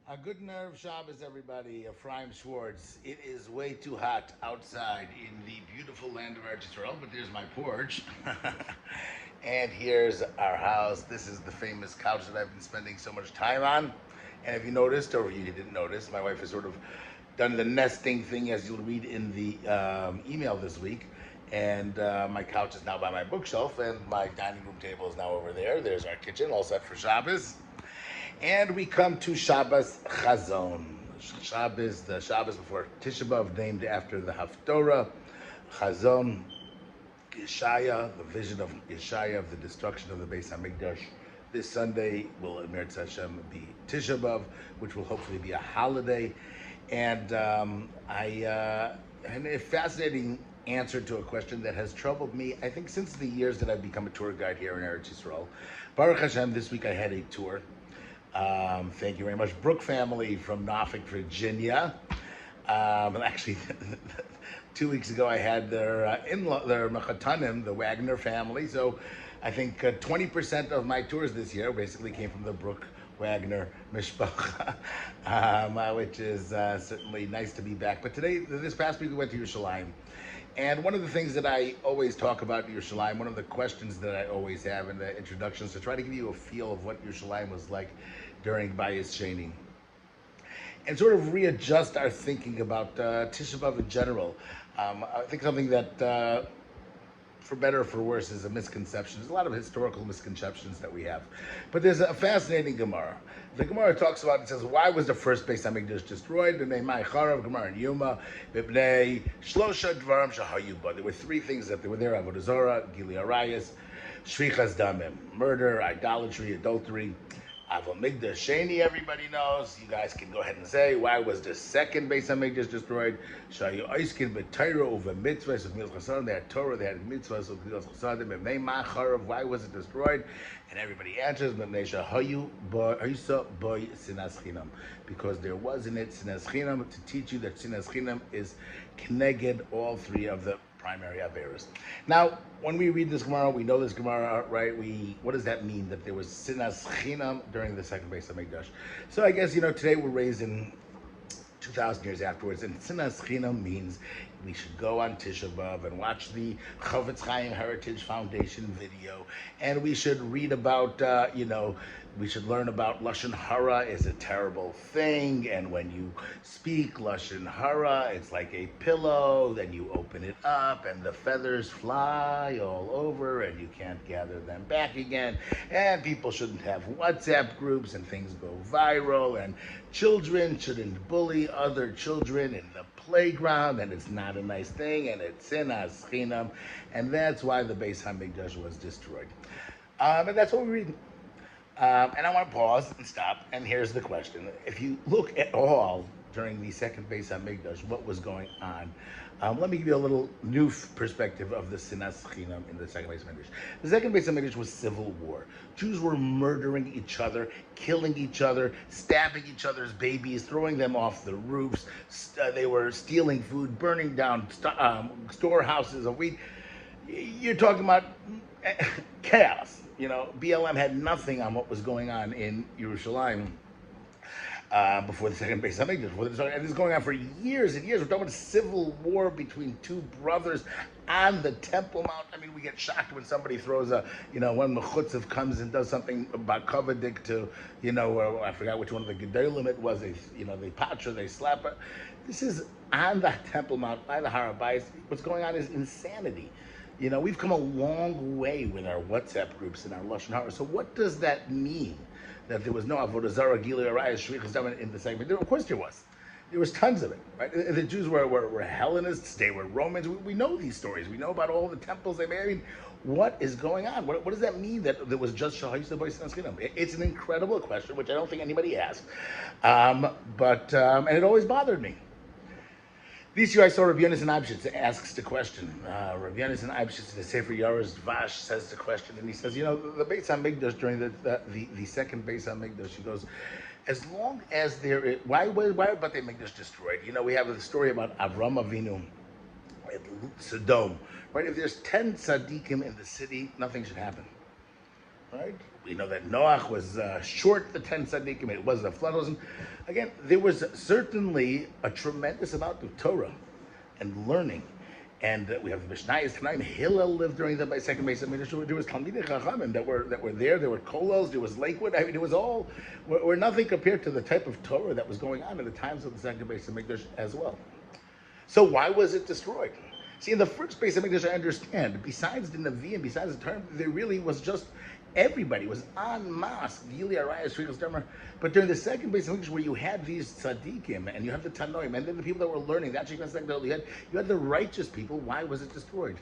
A good nerve Shabbos, everybody. Ephraim Schwartz. It is way too hot outside in the beautiful land of Eretz Yisrael, but there's my porch. And here's our house. This is the famous couch that I've been spending so much time on. And if you noticed, or you didn't notice, my wife has sort of done the nesting thing, as you'll read in the email this week. And my couch is now by my bookshelf, and my dining room table is now over there. There's our kitchen, all set for Shabbos. And we come to Shabbos Chazon. Shabbos, the Shabbos before Tisha B'Av, named after the Haftorah. Chazon, Yeshaya, the vision of Yeshaya of the destruction of the Beis Hamikdash. This Sunday will, Eretz Hashem, be Tisha B'Av, which will hopefully be a holiday. And and a fascinating answer to a question that has troubled me, I think, since the years that I've become a tour guide here in Eretz Yisrael. Baruch Hashem, this week I had a tour. Thank you very much. Brooke family from Norfolk, Virginia. And actually, 2 weeks ago I had their their Mechatanim, the Wagner family. So I think 20% of my tours this year basically came from the Brooke Wagner Mishpacha, which is certainly nice to be back. But this past week we went to Yerushalayim. And one of the things that I always talk about Yerushalayim, one of the questions that I always have in the introductions, to try to give you a feel of what Yerushalayim was like during Bayis Sheni, and sort of readjust our thinking about Tisha B'Av in general. I think something that, for better or for worse, is a misconception. There's a lot of historical misconceptions that we have. But there's a fascinating Gemara. The Gemara talks about, it says, why was the first Beis Hamikdash destroyed? B'nei Mai Charav, Gemara and Yuma, B'nei Shlosha Devarim Shahayu Ba. There were three things that were there: Avodah Zarah, Gili Arayis, Shvichas Damim, murder, idolatry, adultery. Avol Migdash Sheni, everybody knows. You guys can go ahead and say, why was the second Beis Hamikdash destroyed? Shayu Oiskin b'Torah over mitzvahs of Milas Chasadim. They had Torah, they had mitzvahs of Milas Chasadim. B'nei Ma'acharav, why was it destroyed? And everybody answers, B'nei Shahayu Ha'isa Boy Sinas Chinam, because there was in it Sinas Chinam to teach you that Sinas Chinam is connected all three of the primary averos. Now, when we read this Gemara, we know this Gemara, right? What does that mean, that there was sinas chinam during the second Beis Hamikdash? So I guess, today we're raised in 2,000 years afterwards, and sinas chinam means we should go on Tisha B'Av and watch the Chafetz Chaim Heritage Foundation video, and we should read about, we should learn about Lashon Hara is a terrible thing, and when you speak Lashon Hara, it's like a pillow, then you open it up, and the feathers fly all over, and you can't gather them back again, and people shouldn't have WhatsApp groups, and things go viral, and children shouldn't bully other children in the playground, and it's not a nice thing, and it's sinas chinam, and that's why the Beis Hamikdash was destroyed. And that's what we read. And I want to pause and stop, and here's the question. If you look at all during the second Beis Hamikdash, what was going on? Let me give you a little new perspective of the sinas chinam in the second Beis Hamikdash. The second Beis Hamikdash was civil war. Jews were murdering each other, killing each other, stabbing each other's babies, throwing them off the roofs. They were stealing food, burning down storehouses of wheat. You're talking about chaos. BLM had nothing on what was going on in Yerushalayim before the second Beis Hamikdash. And this is going on for years and years. We're talking about a civil war between two brothers on the Temple Mount. I mean, we get shocked when somebody throws when Mechutzev comes and does something about Kovadik to, I forgot which one of the Gedolim it was. They patra, they slap it. This is on the Temple Mount, by the Har HaBayis. What's going on is insanity. We've come a long way with our WhatsApp groups and our Lashon Hara. So what does that mean? That there was no Avodah Zarah, Gili Arayis, Shvichas Damim in the segment? Of course there was. There was tons of it, right? The Jews were Hellenists, they were Romans. We know these stories. We know about all the temples they made. I mean, what is going on? What does that mean that there was just Shahayis the Boys and It's an incredible question, which I don't think anybody asked. And it always bothered me. This year I saw Rabbi Yonasan Abshitz asks the question. Rabbi Yonasan Abshitz in the Sefer Yoros Dvash says the question, and he says, the Beis Hamikdash during the second Beis Hamikdash, he goes, as long as there is, why are Batei Mikdash destroyed? We have the story about Avram Avinu at Sodom, right? If there's 10 tzaddikim in the city, nothing should happen. right? We know that Noach was short the 10 tzaddikim. It wasn't a flood. Wasn't. Again, there was certainly a tremendous amount of Torah and learning. And we have the Mishnayos tonight. Hillel lived during the second base of Midrash. There was Talmidei Chachamim that were there. There were Kollels. There was Lakewood. I mean, it was all were nothing compared to the type of Torah that was going on in the times of the second base of Midrash as well. So why was it destroyed? See, in the first base of Midrash, I understand. Besides the Nevi'im, besides the term, there really was just everybody was en masse. But during the second base of Midrash, where you had these tzaddikim and you have the Tanoim, and then the people that were learning, you had the righteous people. Why was it destroyed?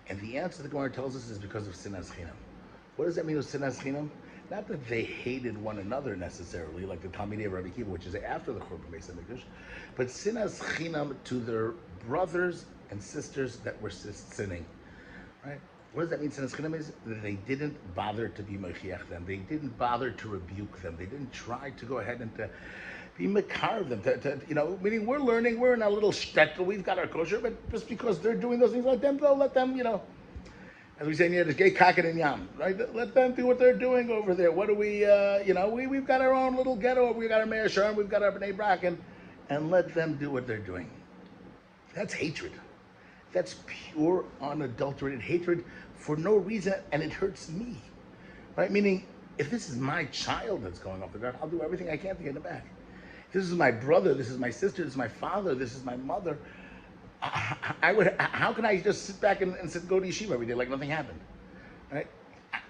And the answer the Gemara tells us is because of sinas chinam. What does that mean with sinas chinam? Not that they hated one another necessarily, like the Talmidei of Rabbi Kiva, which is after the Churban Beis Hamikdash, but sinas chinam to their brothers and sisters that were sinning, right? What does that mean? Sinas chinam is that they didn't bother to be mechiach them. They didn't bother to rebuke them. They didn't try to go ahead and to be makar them. Meaning we're learning, we're in a little shtetl, we've got our kosher, but just because they're doing those things, let them go, let them, as we say in Yiddish, gay kaken and yam, right? Let them do what they're doing over there. What do we, we've got our own little ghetto, we've got our Meir Sharm, we've got our Bnei Brak, and let them do what they're doing. That's hatred. That's pure, unadulterated hatred for no reason, and it hurts me, right? Meaning, if this is my child that's going off the ground, I'll do everything I can to get it back. If this is my brother, this is my sister, this is my father, this is my mother, how can I just sit back and go to yeshiva every day like nothing happened, right?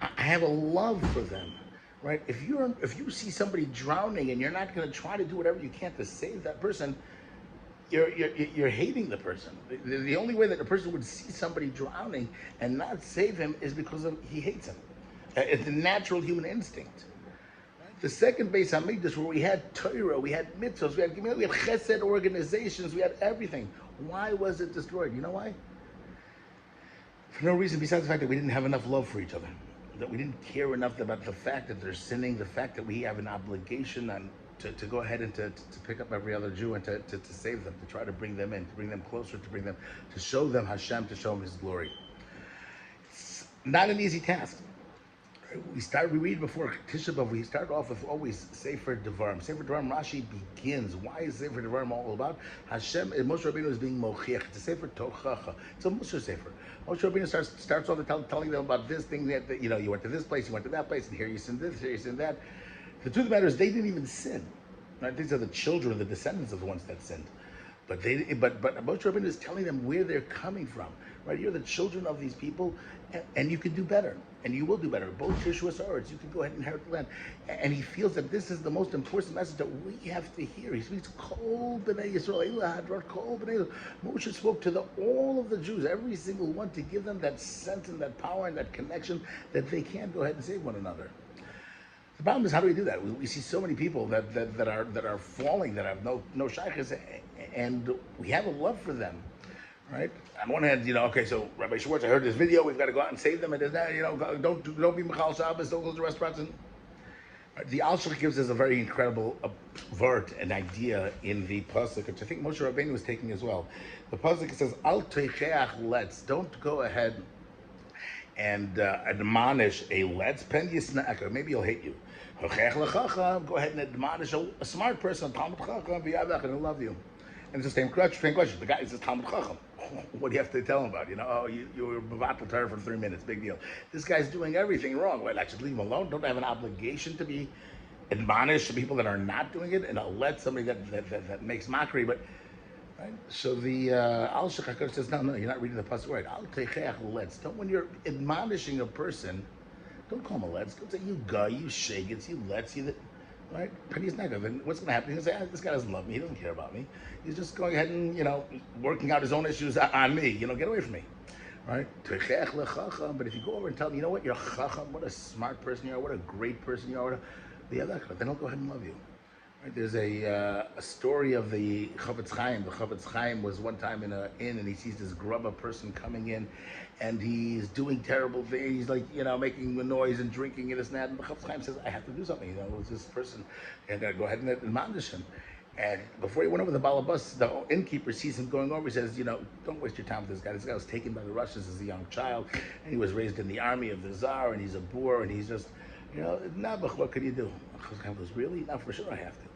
I have a love for them, right? If you see somebody drowning and you're not going to try to do whatever you can to save that person, you're hating the person. The only way that a person would see somebody drowning and not save him is because he hates him. It's a natural human instinct. The second base Hamikdash, where we had Torah, we had mitzvahs, we had chesed organizations, we had everything. Why was it destroyed? You know why? For no reason besides the fact that we didn't have enough love for each other, that we didn't care enough about the fact that they're sinning, the fact that we have an obligation to go ahead and to pick up every other Jew and to save them, to try to bring them in, to bring them closer, to show them Hashem, to show them His glory. It's not an easy task. We read before Tisha B'Av, we start off with always Sefer Devarim. Sefer Devarim, Rashi begins. Why is Sefer Devarim all about? Hashem, Moshe Rabbeinu is being mochiach. It's a Sefer Tochacha. It's a Moshe Sefer. Moshe Rabbeinu starts off telling them about this thing, that you went to this place, you went to that place, and here you sinned this, here you sinned that. The truth of the matter is they didn't even sin. Right? These are the children, the descendants of the ones that sinned. But Moshe Rabbeinu is telling them where they're coming from. Right? You're the children of these people, and you can do better, and you will do better. Both Tishuas Arts, you can go ahead and inherit the land. And he feels that this is the most important message that we have to hear. He speaks, Kol b'nei Yisrael, Kol b'nei Yisrael. Moshe spoke to all of the Jews, every single one, to give them that sense and that power and that connection that they can go ahead and save one another. The problem is, how do we do that? We see so many people that are falling, that have no shaykhs, and we have a love for them, right? On one hand, okay, so Rabbi Schwartz, I heard this video, we've got to go out and save them, and that, don't be Michal Shabbos, don't go to restaurants. And the Alshach gives us a very incredible word, an idea in the pasuk, which I think Moshe Rabbeinu was taking as well. The pasuk says, Al teicheach let's, don't go ahead and admonish a let's, pen yisna'aka, maybe he'll hate you. Go ahead and admonish a smart person, Talmud Chacham, and he'll love you. And it's the same question. The guy says Talmud Chacham. What do you have to tell him about? You were Bavatl Torah for 3 minutes, big deal. This guy's doing everything wrong. Well, I should leave him alone. Don't I have an obligation to be admonished to people that are not doing it, and I'll let somebody that makes mockery, but right? So the Al Shechakar says, no, you're not reading the pasuk right. Al Teicheach let's. Don't, when you're admonishing a person, don't call him a let's. Don't say you guy, you shagets, you let's, you that. Right? Penny's not good. Then what's going to happen? He's going to say, this guy doesn't love me. He doesn't care about me. He's just going ahead and, working out his own issues on me. Get away from me. Right? But if you go over and tell him, you know what, you're a chacham, what a smart person you are, what a great person you are, then he'll go ahead and love you. Right? There's a story of the Chafetz Chaim. The Chafetz Chaim was one time in an inn, and he sees this grubba person coming in, and he's doing terrible things. He's like, making a noise and drinking and this and that. And the Chafetz Chaim says, I have to do something. It's this person, and I gotta go ahead and admonish him. And before he went over the balabas, the innkeeper sees him going over. He says, don't waste your time with this guy. This guy was taken by the Russians as a young child, and he was raised in the army of the Tsar, and he's a boor, and he's just, Nabuch, what could you do? Chafetz goes, really? No, for sure I have to.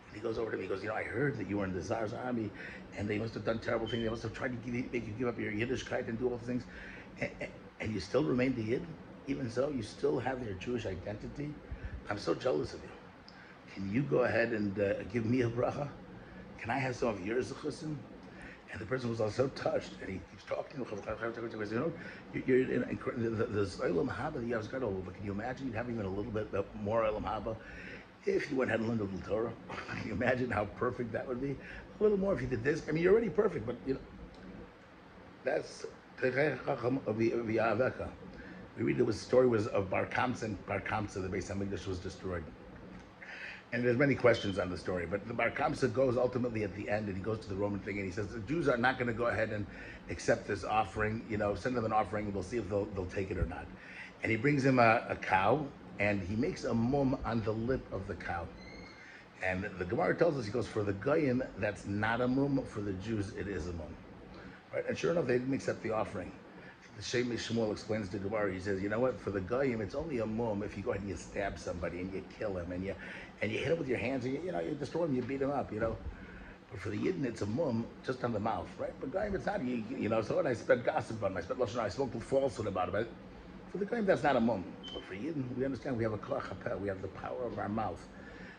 And he goes over to me, he goes, I heard that you were in the Tsar's army, and they must have done terrible things. They must have tried to make you give up your Yiddishkeit and do all those things. And you still remained a Yid? Even so, you still have your Jewish identity? I'm so jealous of you. Can you go ahead and give me a bracha? Can I have some of yours, chusim? And the person was also so touched, and he keeps talking. You're in the Olam Haba that you have got over, but can you imagine you'd have even a little bit more Olam Haba if you went ahead and learned a little Torah? Can you imagine how perfect that would be? A little more if you did this. I mean, you're already perfect, but that's we read the story was of Bar Kamsa, and Bar Kamsa, the Beis Hamikdash was destroyed. And there's many questions on the story, but the Bar Kamsa goes ultimately at the end, and he goes to the Roman thing, and he says the Jews are not going to go ahead and accept this offering. Send them an offering, and we'll see if they'll take it or not. And he brings him a cow, and he makes a mum on the lip of the cow. And the Gemara tells us, he goes, for the Goyim, that's not a mum. For the Jews, it is a mum. Right? And sure enough, they didn't accept the offering. The Shem Shmuel explains to Gemara. He says, you know what? For the Goyim, it's only a mum if you go ahead and you stab somebody and you kill him and you hit him with your hands and you destroy him, you beat him up, But for the Yidden, it's a mum just on the mouth, right? But Goyim, it's not. So when I spread gossip on him, I spread lashon hara, I spoke falsehood about him. For the Goyim, that's not a mum. But for Yidden, we understand we have a koach hapeh, we have the power of our mouth.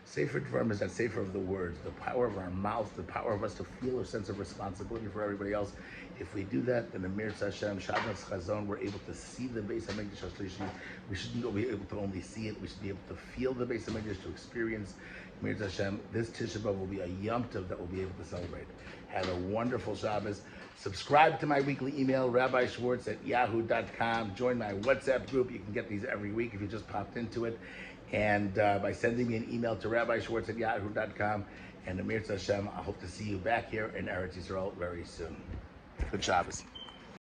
Sefer Devarim is that sefer of the words, the power of our mouth, the power of us to feel a sense of responsibility for everybody else. If we do that, then the Mir Hashem, Shabbos Chazon, we're able to see the Beis Hamikdash Shlishi. We shouldn't be able to only see it. We should be able to feel the Beis Hamikdash, to experience Mir Hashem. This Tisha B'Av will be a Yom Tov that we'll be able to celebrate. Have a wonderful Shabbos. Subscribe to my weekly email, Rabbi Schwartz at yahoo.com. Join my WhatsApp group. You can get these every week if you just popped into it. And by sending me an email to Rabbi Schwartz at yahoo.com. And Amir Hashem, I hope to see you back here in Eretz Yisrael very soon. Good Shabbos.